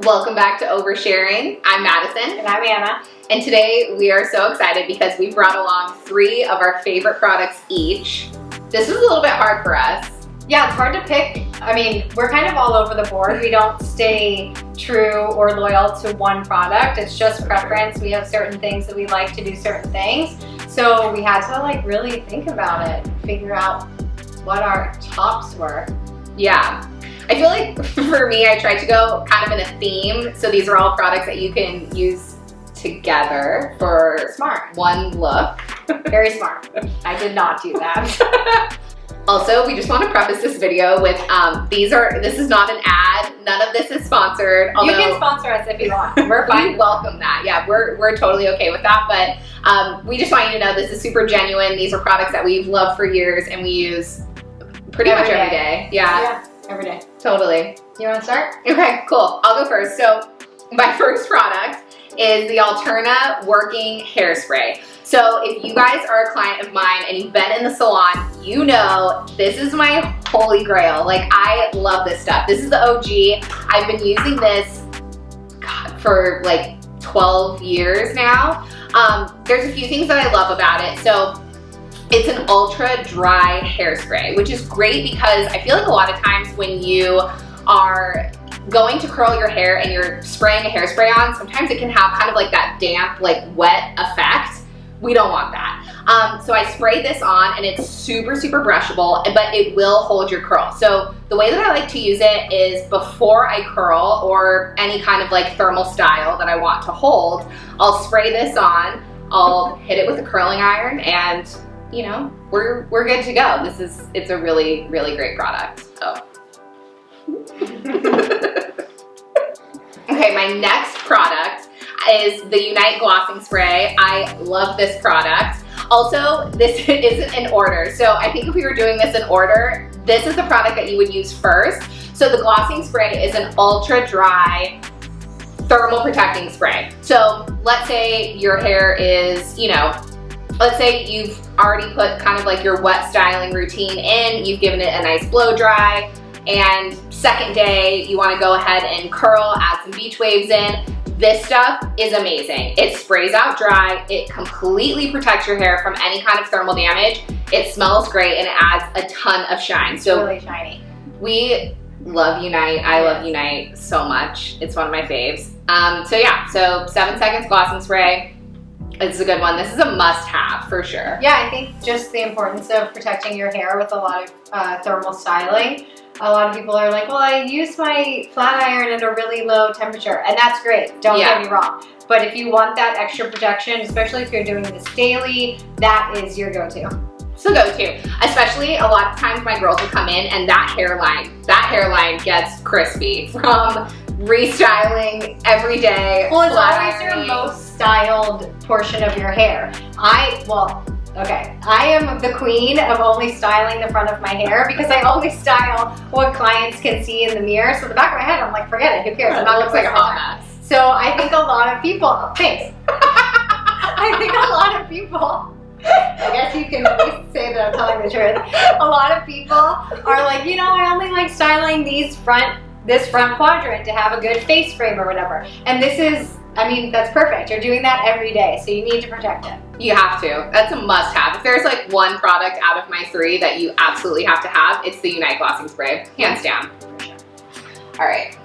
Welcome back to Oversharing. I'm Madison. And I'm Anna. And today we are so excited because we brought along 3 of our favorite products each. This was a little bit hard for us. Yeah, it's hard to pick. I mean, we're kind of all over the board. We don't stay true or loyal to one product. It's just preference. We have certain things that we like to do certain things. So we had to really think about it, figure out what our tops were. Yeah. I feel like for me, I tried to go kind of in a theme. So these are all products that you can use together for Smart. one look. Very smart. I did not do that. Also, we just want to preface this video with this is not an ad. None of this is sponsored. You can sponsor us if you want. We're fine. We welcome that. Yeah, we're totally okay with that. But we just want you to know this is super genuine. These are products that we've loved for years and we use pretty much every day. Yeah, every day. Totally. You want to start? Okay, cool. I'll go first. So my first product is the Alterna Working Hairspray. So if you guys are a client of mine and you've been in the salon, you know this is my holy grail. Like, I love this stuff. This is the OG. I've been using this, for like 12 years now. There's a few things that I love about it. So it's an ultra dry hairspray, which is great because I feel like a lot of times when you are going to curl your hair and you're spraying a hairspray on, sometimes it can have kind of like that damp, wet effect. We don't want that. So I sprayed this on and it's super, super brushable, but it will hold your curl. So the way that I like to use it is before I curl or any kind of thermal style that I want to hold, I'll spray this on, I'll hit it with a curling iron, and you know, we're good to go. It's a really, really great product. So. Okay, my next product is the Unite Glossing Spray. I love this product. Also, this isn't in order. So I think if we were doing this in order, this is the product that you would use first. So the glossing spray is an ultra dry thermal protecting spray. So let's say your hair is, let's say you've already put kind of your wet styling routine in, you've given it a nice blow dry, and second day you want to go ahead and curl, add some beach waves in. This stuff is amazing. It sprays out dry, it completely protects your hair from any kind of thermal damage, it smells great, and it adds a ton of shine. So really shiny. We love Unite. I love Unite so much. It's one of my faves. So 7 seconds glossing spray. It's a good one. This is a must-have for sure. Yeah, I think just the importance of protecting your hair with a lot of thermal styling. A lot of people are like, well, I use my flat iron at a really low temperature, and that's great. Don't get me wrong. But if you want that extra protection, especially if you're doing this daily, that is your go-to. It's a go-to. Especially a lot of times my girls will come in and that hairline gets crispy from restyling every day. Well, it's always your most styled portion of your hair. I am the queen of only styling the front of my hair because I only style what clients can see in the mirror. So the back of my head, I'm like, forget it, who cares? I'm not looks like a hot mess. So I think a lot of people, I think a lot of people, I guess you can at least say that I'm telling the truth. A lot of people are like, I only like styling this front quadrant to have a good face frame or whatever. And this is, that's perfect. You're doing that every day, so you need to protect it. You have to. That's a must-have. If there's one product out of my 3 that you absolutely have to have, it's the Unite Glossing Spray, hands down. For sure. All right.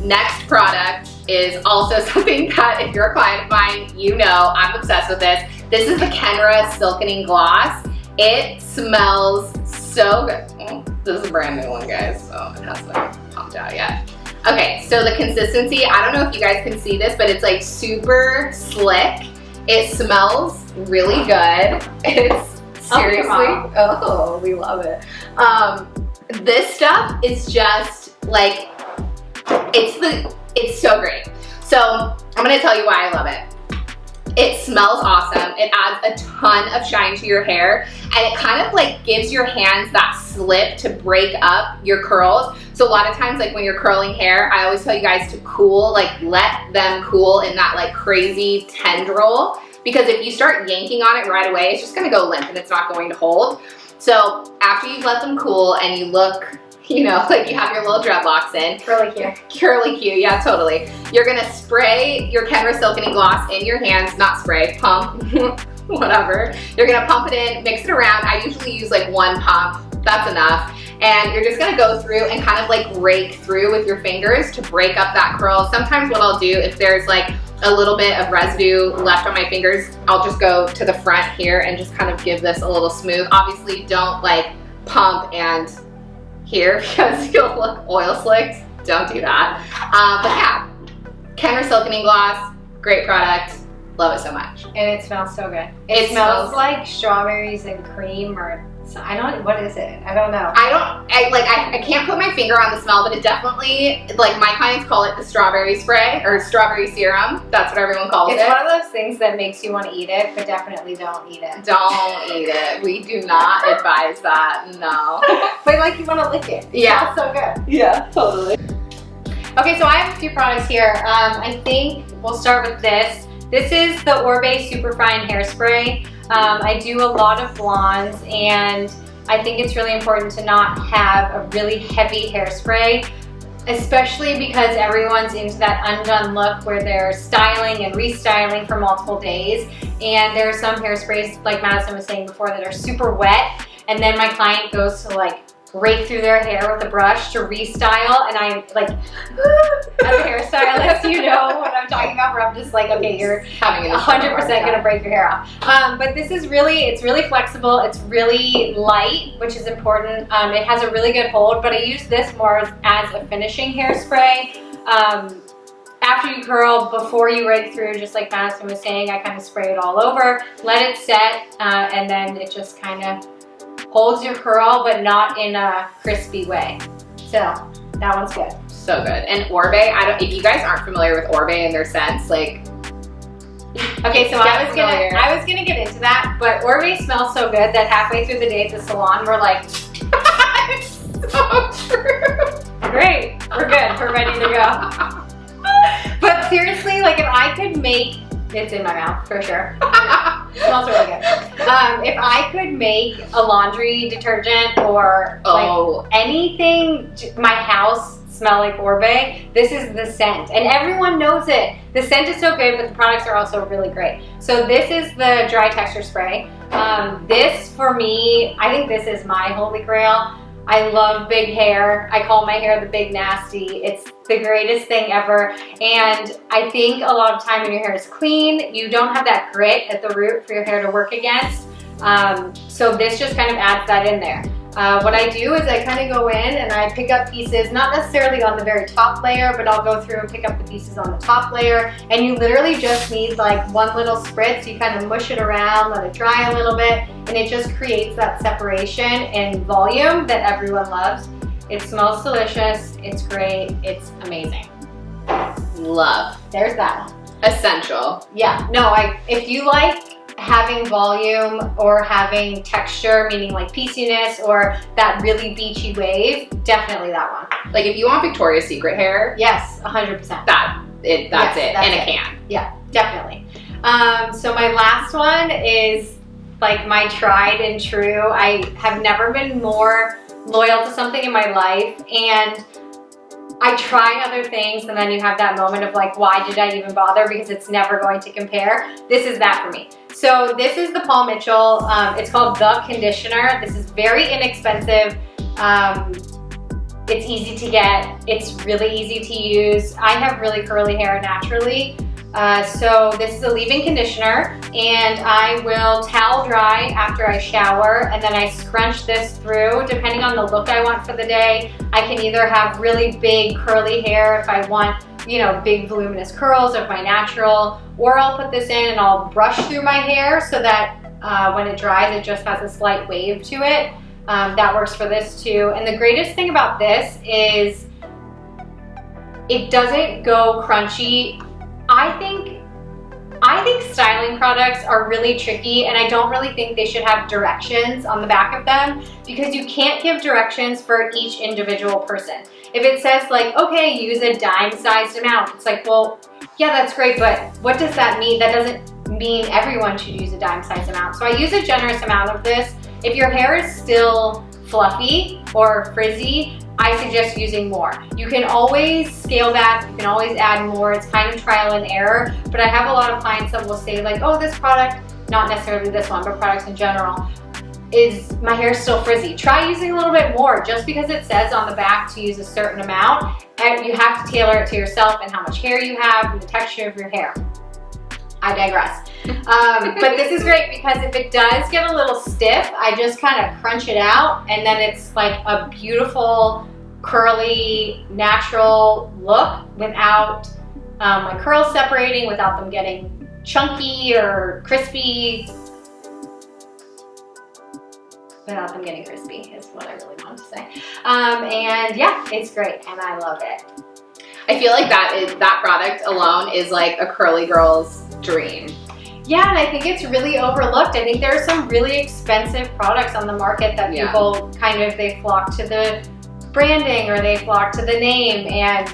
Next product is also something that if you're a client of mine, I'm obsessed with this. This is the Kenra Silkening Gloss. It smells so good. Oh, this is a brand new one, guys, so it hasn't pumped out yet. Okay, so the consistency, I don't know if you guys can see this, but it's super slick. It smells really good. It's seriously, we love it. This stuff is just it's so great. So I'm gonna tell you why I love it. It smells awesome. It adds a ton of shine to your hair, and it kind of gives your hands that slip to break up your curls. So a lot of times when you're curling hair, I always tell you guys to cool, let them cool in that crazy tendril, because if you start yanking on it right away, it's just gonna go limp and it's not going to hold. So after you've let them cool and you look you know, like you have your little dreadlocks in. Curly Q. Curly Q, yeah, totally. You're gonna spray your Silkening Gloss in your hands, not spray, pump, whatever. You're gonna pump it in, mix it around. I usually use like 1 pump, that's enough. And you're just gonna go through and kind of like rake through with your fingers to break up that curl. Sometimes what I'll do, if there's like a little bit of residue left on my fingers, I'll just go to the front here and just kind of give this a little smooth. Obviously don't like pump and here because you'll look oil slicked. Don't do that. But yeah, Silkening Gloss, great product. Love it so much. And it smells so good. It smells like strawberries and cream, or I don't, what is it? I don't know. I can't put my finger on the smell, but it definitely, like my clients call it the strawberry spray or strawberry serum. That's what everyone calls it. It's one of those things that makes you want to eat it, but definitely don't eat it. Don't eat it. We do not advise that, no. But like you want to lick it. Yeah. It smells so good. Yeah, totally. Okay, so I have a few products here. I think we'll start with this. This is the Oribe Superfine Hairspray. I do a lot of blondes, and I think it's really important to not have a really heavy hairspray, especially because everyone's into that undone look where they're styling and restyling for multiple days. And there are some hairsprays, like Madison was saying before, that are super wet, and then my client goes to like rake through their hair with a brush to restyle, and I'm like, as a hairstylist, you know what I'm talking about, where I'm just like, okay, you're having 100% gonna break your hair off. But this is really, it's really flexible, it's really light, which is important. It has a really good hold, but I use this more as a finishing hairspray. After you curl, before you rake through, just like Madison was saying, I kind of spray it all over, let it set, and then it just kind of holds your curl, but not in a crispy way. So that one's good. So good. And Oribe, if you guys aren't familiar with Oribe and their scents, like, okay, so I was gonna get into that, but Oribe smells so good that halfway through the day at the salon, we're like, it's so true. Great, we're good, we're ready to go. But seriously, like if I could make, it's in my mouth for sure. It smells really good. If I could make a laundry detergent or like anything, my house smell like Oribe, this is the scent. And everyone knows it. The scent is so good, but the products are also really great. So this is the dry texture spray. This for me, I think this is my holy grail. I love big hair. I call my hair the big nasty. It's the greatest thing ever. And I think a lot of time when your hair is clean, you don't have that grit at the root for your hair to work against. So this just kind of adds that in there. What I do is I kind of go in and I pick up pieces, not necessarily on the very top layer, but I'll go through and pick up the pieces on the top layer. And you literally just need like one little spritz. You kind of mush it around, let it dry a little bit, and it just creates that separation and volume that everyone loves. It smells delicious, it's great, it's amazing. Love. There's that one. Essential. Yeah, no, if you like having volume or having texture, meaning like pieciness or that really beachy wave, definitely that one. Like if you want Victoria's Secret hair, yes, 100%. That's it in a can. Yeah, definitely. So my last one is like my tried and true. I have never been more loyal to something in my life, and I try other things, and then you have that moment of like, why did I even bother? Because it's never going to compare. This is that for me. So this is the Paul Mitchell. It's called The Conditioner. This is very inexpensive. It's easy to get. It's really easy to use. I have really curly hair naturally. So this is a leave-in conditioner, and I will towel dry after I shower, and then I scrunch this through. Depending on the look I want for the day, I can either have really big curly hair if I want, you know, big voluminous curls of my natural, or I'll put this in and I'll brush through my hair so that when it dries, it just has a slight wave to it. That works for this too. And the greatest thing about this is it doesn't go crunchy. I think styling products are really tricky, and I don't really think they should have directions on the back of them, because you can't give directions for each individual person. If it says like, okay, use a dime-sized amount, it's like, well, yeah, that's great, but what does that mean? That doesn't mean everyone should use a dime-sized amount. So I use a generous amount of this. If your hair is still fluffy or frizzy, I suggest using more. You can always scale back, you can always add more. It's kind of trial and error, but I have a lot of clients that will say like, oh, this product, not necessarily this one, but products in general, my hair is still frizzy. Try using a little bit more. Just because it says on the back to use a certain amount, and you have to tailor it to yourself and how much hair you have and the texture of your hair. I digress. But this is great because if it does get a little stiff, I just kind of crunch it out and then it's like a beautiful, curly, natural look without my curls separating, without them getting chunky or crispy. Without them getting crispy is what I really want to say. And yeah, it's great and I love it. I feel like that product alone is like a curly girl's dream. Yeah, and I think it's really overlooked. I think there are some really expensive products on the market that people kind of, they flock to the branding or they flock to the name, and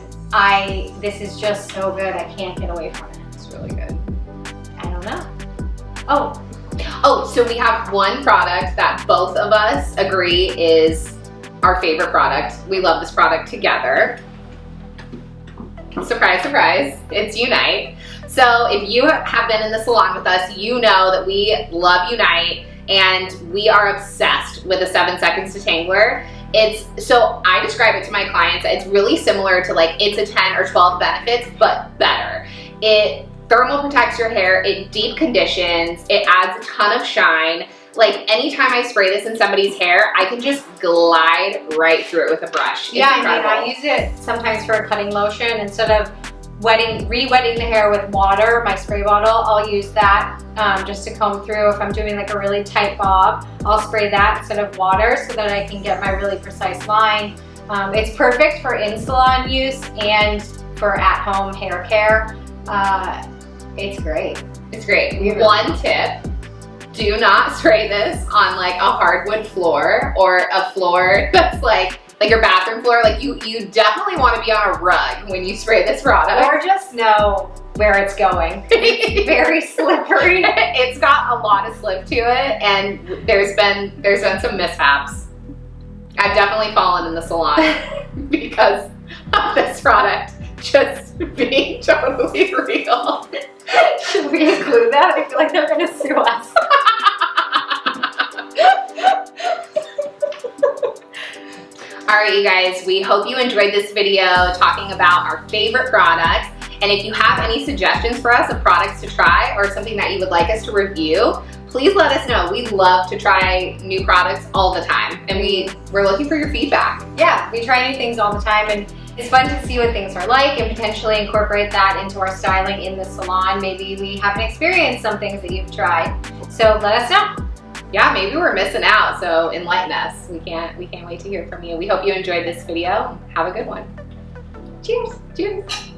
this is just so good. I can't get away from it. It's really good. I don't know. Oh, so we have one product that both of us agree is our favorite product. We love this product together. Surprise, surprise, it's Unite. So if you have been in the salon with us, you know that we love Unite and we are obsessed with the 7 Seconds Detangler. So I describe it to my clients, it's really similar to like it's a 10 or 12 benefits, but better. It thermal protects your hair, it deep conditions, it adds a ton of shine. Like anytime I spray this in somebody's hair, I can just glide right through it with a brush. It's incredible. I use it sometimes for a cutting lotion. Instead of re-wetting the hair with water, my spray bottle, I'll use that just to comb through. If I'm doing like a really tight bob, I'll spray that instead of water so that I can get my really precise line. It's perfect for in-salon use and for at-home hair care. It's great. It's great. One tip. Do not spray this on like a hardwood floor or a floor that's like your bathroom floor. Like you definitely want to be on a rug when you spray this product. Or just know where it's going. It's very slippery. It's got a lot of slip to it, and there's been some mishaps. I've definitely fallen in the salon because of this product just being totally real. Should we include that? I feel like they're gonna sue us. All right, you guys, we hope you enjoyed this video talking about our favorite products. And if you have any suggestions for us of products to try or something that you would like us to review, please let us know. We love to try new products all the time, and we're looking for your feedback. Yeah, we try new things all the time, and it's fun to see what things are like and potentially incorporate that into our styling in the salon. Maybe we haven't experienced some things that you've tried, so let us know. Yeah, maybe we're missing out, so enlighten us. We can't wait to hear from you. We hope you enjoyed this video. Have a good one. Cheers. Cheers.